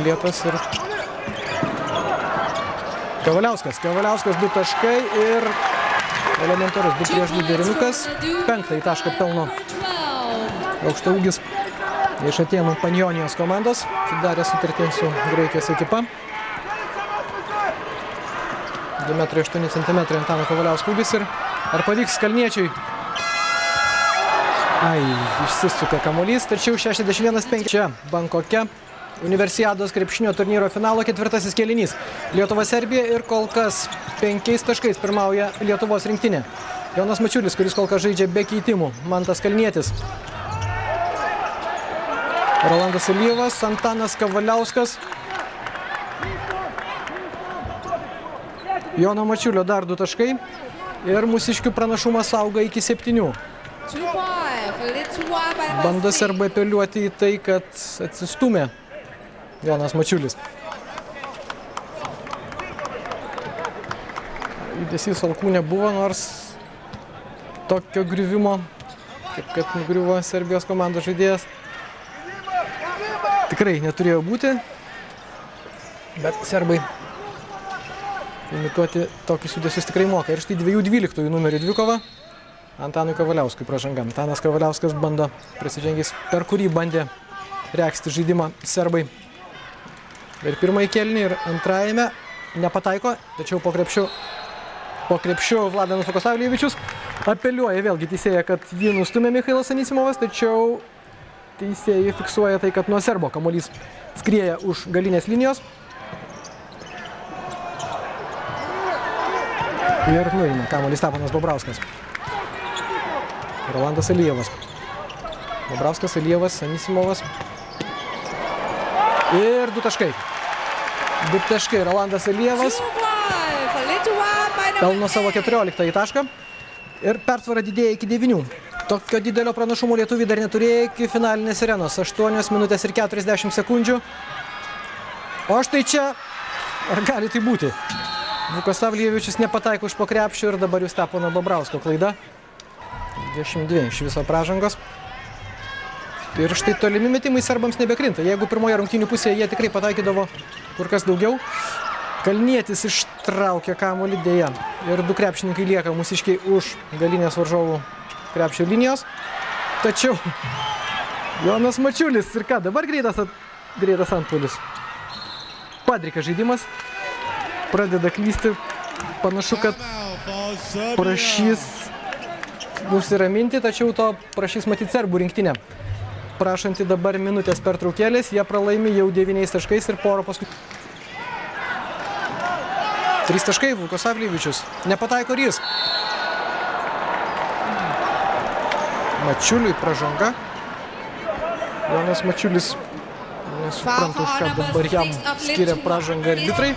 Lietas ir Kavaliauskas. Kavaliauskas 2 taškai ir elementarus 2 prieš 2 derinukas. 5 tašką pelno aukštaūgis iš Atėnų Panionijos komandos. Sudarė sutartį su Graikijos ekipa. 2,8 m Antano Kavaliausko ūgis ir ar pavyks Kalniečiui? Išsisuka kamuolys, tačiau 61-5 čia Bankoke. Universiados krepšinio turnyro finalo 4. kėlinys. Lietuva-Serbija ir kol kas 5 taškais pirmauja Lietuvos rinktinė. Jonas Mačiulis, kuris kol kas žaidžia be keitimų. Mantas Kalnietis. Rolandas Alijevas, Antanas Kavaliauskas. Jono Mačiulio dar 2 taškai. Ir mūsiškių pranašumas auga iki 7. Bando serbai apeliuoti į tai, kad atsistumė Jonas Mačiulis. Judesys alkūnė buvo, nors tokio griuvimo, kaip kad nugriuvo Serbijos komandos žaidėjas, tikrai neturėjo būti, bet serbai imituoti tokius judesius tikrai moka. Ir štai 2-12 numerį dvikova Antanui Kavaliauskui pražanga. Antanas Kavaliauskas bando prisižengęs, per kurį bandė regzti žaidimą serbai. Ir pirmąjį kėlinį ir antrajame nepataiko, tačiau po krepšiu Vladanas Vukosavljevičius apeliuoja vėlgi teisėja, kad jį nustumė Michailas Anisimovas, tačiau teisėjai fiksuoja tai, kad nuo serbo kamuolys skrieja už galinės linijos. Ir nuima kamuolį Stepanas Bobrauskas. Rolandas Alijevas. Bobrauskas, Alijevas, Anisimovas. Ir 2 taškai. 2 taškai Rolandas Alijevas. Pelno savo 14 tašką. Ir persvara didėja iki 9. Tokio didelio pranašumo lietuviai dar neturėjo iki finalinės arenos. 8 minutės ir 40 sekundžių. O štai čia, ar gali tai būti? Vukosavljevičius nepataiko iš po krepšio ir dabar jau Stepono Bobrausko klaida. 22 iš viso pražangos. Ir štai tolimi metimai serbams nebekrinta. Jeigu pirmoje rungtynių pusėje jie tikrai pataikydavo kur kas daugiau, Kalnietis ištraukė kamuolį dėja. Ir 2 krepšininkai lieka mūsiškiai už galinės varžovų krepšio linijos. Tačiau Jonas Mačiulis ir ką, dabar greitas antpuolis. Padrikas žaidimas. Pradeda klysti. Panašu, kad prašys nusiraminti, tačiau to prašys matyti serbų rinktinę. Prašanti dabar minutės pertraukėlės, jie pralaimi jau 9 taškais ir porą paskui. 3 taškai Vukosavljevičius. Nepataiko ir jis. Mačiuliui pražanga. Jonas Mačiulis nesupranta, už ką dabar jam skiria pražangą arbitrai.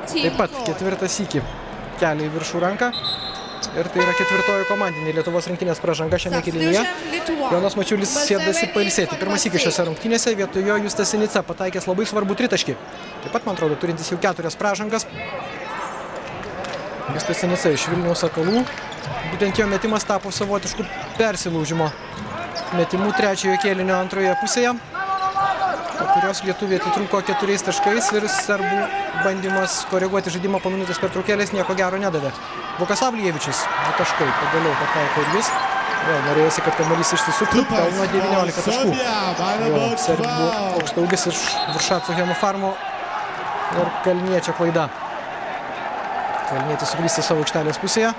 Taip pat 4 sykį kelia į viršų ranką. Ir tai yra 4 komandinė Lietuvos rinktinės pražanga šiame kėlinyje. Jonas Mačiulis sėdasi pailsėti. Pirmas sykis šiose rungtynėse, vietojo Justas Sinica pataikęs labai svarbų tritaškį. Taip pat, man atrodo, turintis jau 4 pražangas. Justas Sinica iš Vilniaus Sakalų. Būtent jo metimas tapo savotišku persilaužimo metimu trečiojo kėlinio antroje pusėje, po kurios lietuviai atitrūko 4 taškais ir serbų bandymas koreguoti žaidimą po minutės pertraukėlės nieko gero nedavė. Vukosavljevičius 2 taškai, pagaliau pataiko ir jis. Vėl norėjosi, kad kamuolys išsisuktų, pelno 19 taškų. Serbų aukštaūgis iš Viršaco Hemofarmo ir Kalniečio klaida. Kalnietis suklysti savo aikštelės pusėje.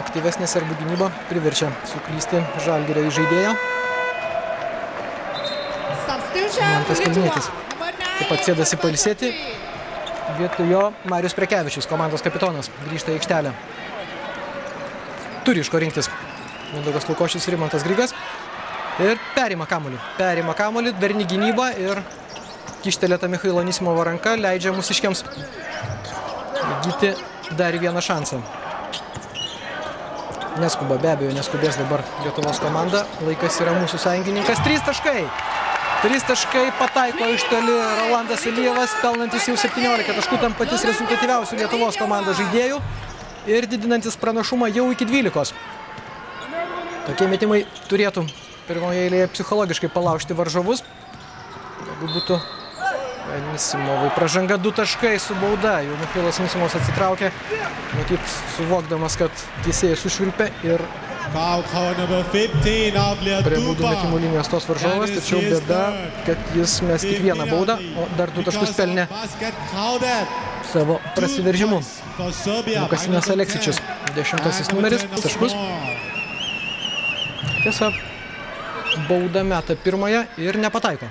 Aktyvesnė serbų gynyba priverčia suklysti Žalgirio įžaidėją. Mantas Kalnietis taip pat sėdasi pailsėti. Vietoj jo Marius Prekevičius, komandos kapitonas, grįžta į aikštelę. Turi iš ko rinktis Mindaugas Lukošius ir Rimantas Grigas. Ir perima kamuolį, darni gynyba ir kištelėta Michailo Anisimovo ranka leidžia mūsiškiams įgyti dar vieną šansą. Neskuba, be abejo, neskubės dabar Lietuvos komanda. Laikas yra mūsų sąjungininkas. 3 taškai. 3 taškai pataiko iš toli Rolandas Alijevas, pelnantis jau 17 taškų, tampantis rezultatyviausių Lietuvos komandos žaidėjų ir didinantis pranašumą jau iki 12. Tokie metimai turėtų pirmoje eilėje psichologiškai palaužti varžovus. Jeigu būtų Anisimovui pražanga 2 taškai su bauda. Jau Michailas Anisimovas atsitraukė, matyt, suvokdamas, kad teisėjai sušvilpė ir prie baudų metimų linijos tos varžovas, tačiau bėda, kad jis mes tik vieną baudą, o dar 2 taškus pelnė savo prasiveržimu. Lukasinas Aleksičius, 10 numeris, taškus. Tiesa, baudą meta pirmąją ir nepataiko.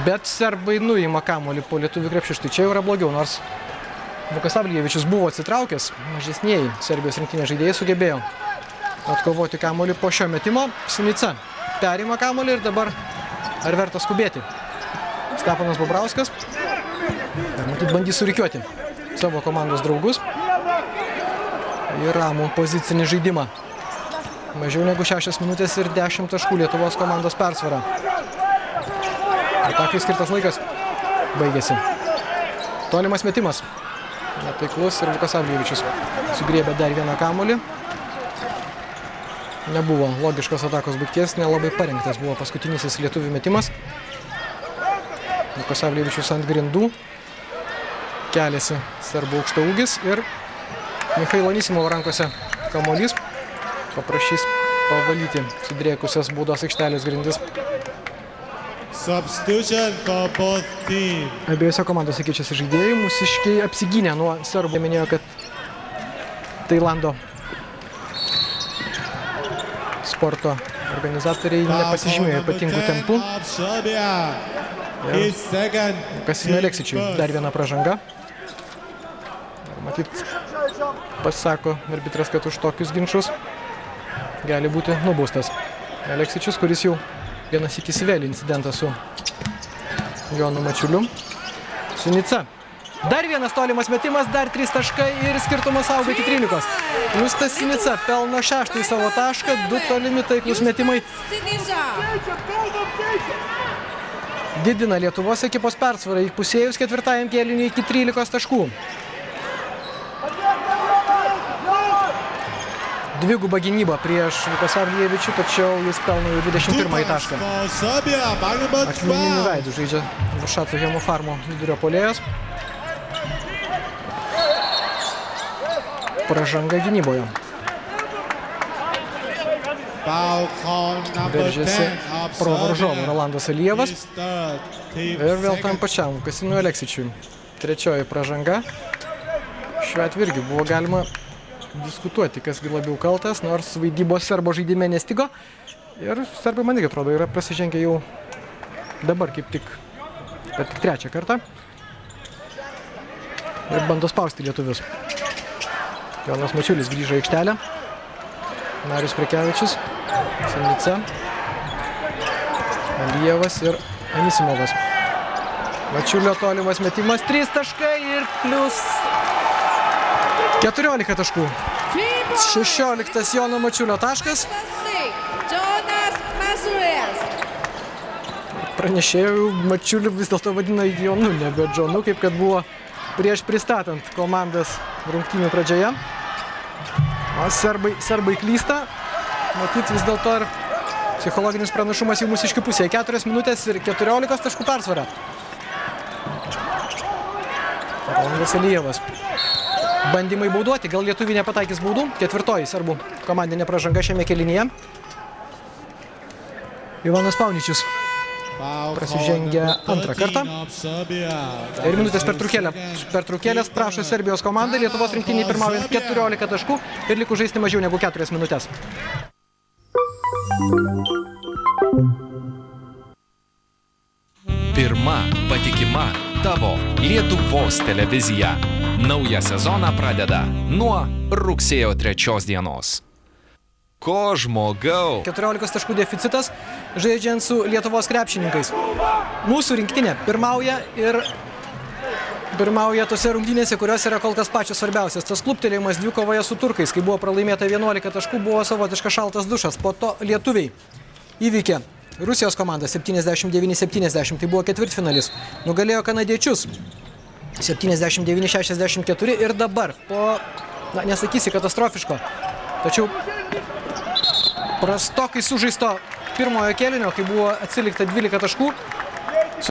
Bet serbai nuima kamuolį po lietuvių krepšį. Štai čia jau yra blogiau, nors Vukasavljevičius buvo atsitraukęs, mažesnieji Serbijos rinktinės žaidėjai sugebėjo atkovoti kamuolį po šio metimo. Sinica perima kamuolį ir dabar ar verta skubėti. Steponas Bobrauskas ir matyt bandys surikiuoti savo komandos draugus į ramų pozicinį žaidimą. Mažiau negu 6 minutės ir 10 taškų Lietuvos komandos persvara. Atakai skirtas laikas baigėsi. Tolimas metimas. Netaiklus ir Vukasavljevičius sugriebė dar vieną kamuolį. Nebuvo logiškos atakos baigties, nelabai parengtas buvo paskutinysis lietuvių metimas. Vukasavljevičius ant grindų. Keliasi serbų aukštaūgis ir Michailo Anisimovo rankose kamuolys. Paprašys pavalyti sudrėkusias baudos aikštelės grindis. Abiejose komandose keičiasi žaidėjai. Mūsiškiai apsigynė nuo serbų. Minėjo, kad Tailando sporto organizatoriai nepasižymėjo ypatingų tempų. Lukasino Aleksičiui dar viena pražanga. Matyt, pasako arbitras, kad už tokius ginčus gali būti nubaustas Aleksičius, kuris jau vienas iki įsivėlė incidentą su Jonu Mačiuliu. Sinica. Dar vienas tolimas metimas, dar 3 taškai ir skirtumas auga iki 13. Justas Sinica pelno 6 savo tašką, 2 tolimi taiklus metimai. Didina Lietuvos ekipos persvarą įpusėjus 4. kėliniui iki 13 taškų. Dviguba gynyba prieš Vukasavljevičių, tačiau jis pelno jau 21 tašką. Akmeniniu veidu žaidžia Vušaco Hemofarmo vidurio puolėjas. Pražanga gynyboje. Veržėsi pro varžovą Rolandas Alijevas. Ir vėl tam pačiam Vukasinui Aleksičiui. Trečioji pražanga. Šiuo atveju irgi buvo galima diskutuoti, kas labiau kaltas, nors vaidybos serbo žaidime nestigo. Ir serbai, man irgi atrodo, yra prasižengę jau dabar kaip tik, bet tik 3. kartą. Ir bando spausti lietuvius. Jonas Mačiulis grįžo į aikštelę. Marius Prekevičius, Sinica, Alijevas ir Anisimovas. Mačiulio tolimas metimas, 3 taškai ir plus 14 taškų. 16 Jono Mačiulio taškas. Pranešėjų Mačiulį vis dėlto vadina Jonu, nebe Džonu, kaip kad buvo prieš pristatant komandas rungtynių pradžioje. O serbai klysta. Matyt, vis dėlto ir psichologinis pranašumas į mūsiškių pusėje. 4 minutės ir 14 taškų persvara. Rolandas Alijevas. Bandymai bauduoti, gal lietuviai nepataikys baudų. 4. serbų komandinė pražanga šiame kėlinyje. Ivanas Pauničius prasižengia 2 kartą. Ir minutės pertraukėlės prašo Serbijos komanda. Lietuvos rinktiniai pirmaujant 14 taškų ir likus žaisti mažiau negu 4 minutės. Pirma patikima tavo Lietuvos televizija. Naują sezoną pradeda nuo rugsėjo 3 dienos. Ko žmogau? 14 taškų deficitas žaidžiant su Lietuvos krepšininkais. Mūsų rinktinė pirmauja tose rungtynėse, kurios yra kol kas pačios svarbiausias. Tas kluptelėjimas dvikovoje su turkais, kai buvo pralaimėta 11 taškų, buvo savotiškas šaltas dušas. Po to lietuviai įveikė Rusijos komandą 79-70, tai buvo ketvirtfinalis. Nugalėjo kanadiečius 79-64 ir dabar po, nesakysi katastrofiško, tačiau prastokai sužaisto pirmojo kėlinio, kai buvo atsilikta 12 taškų,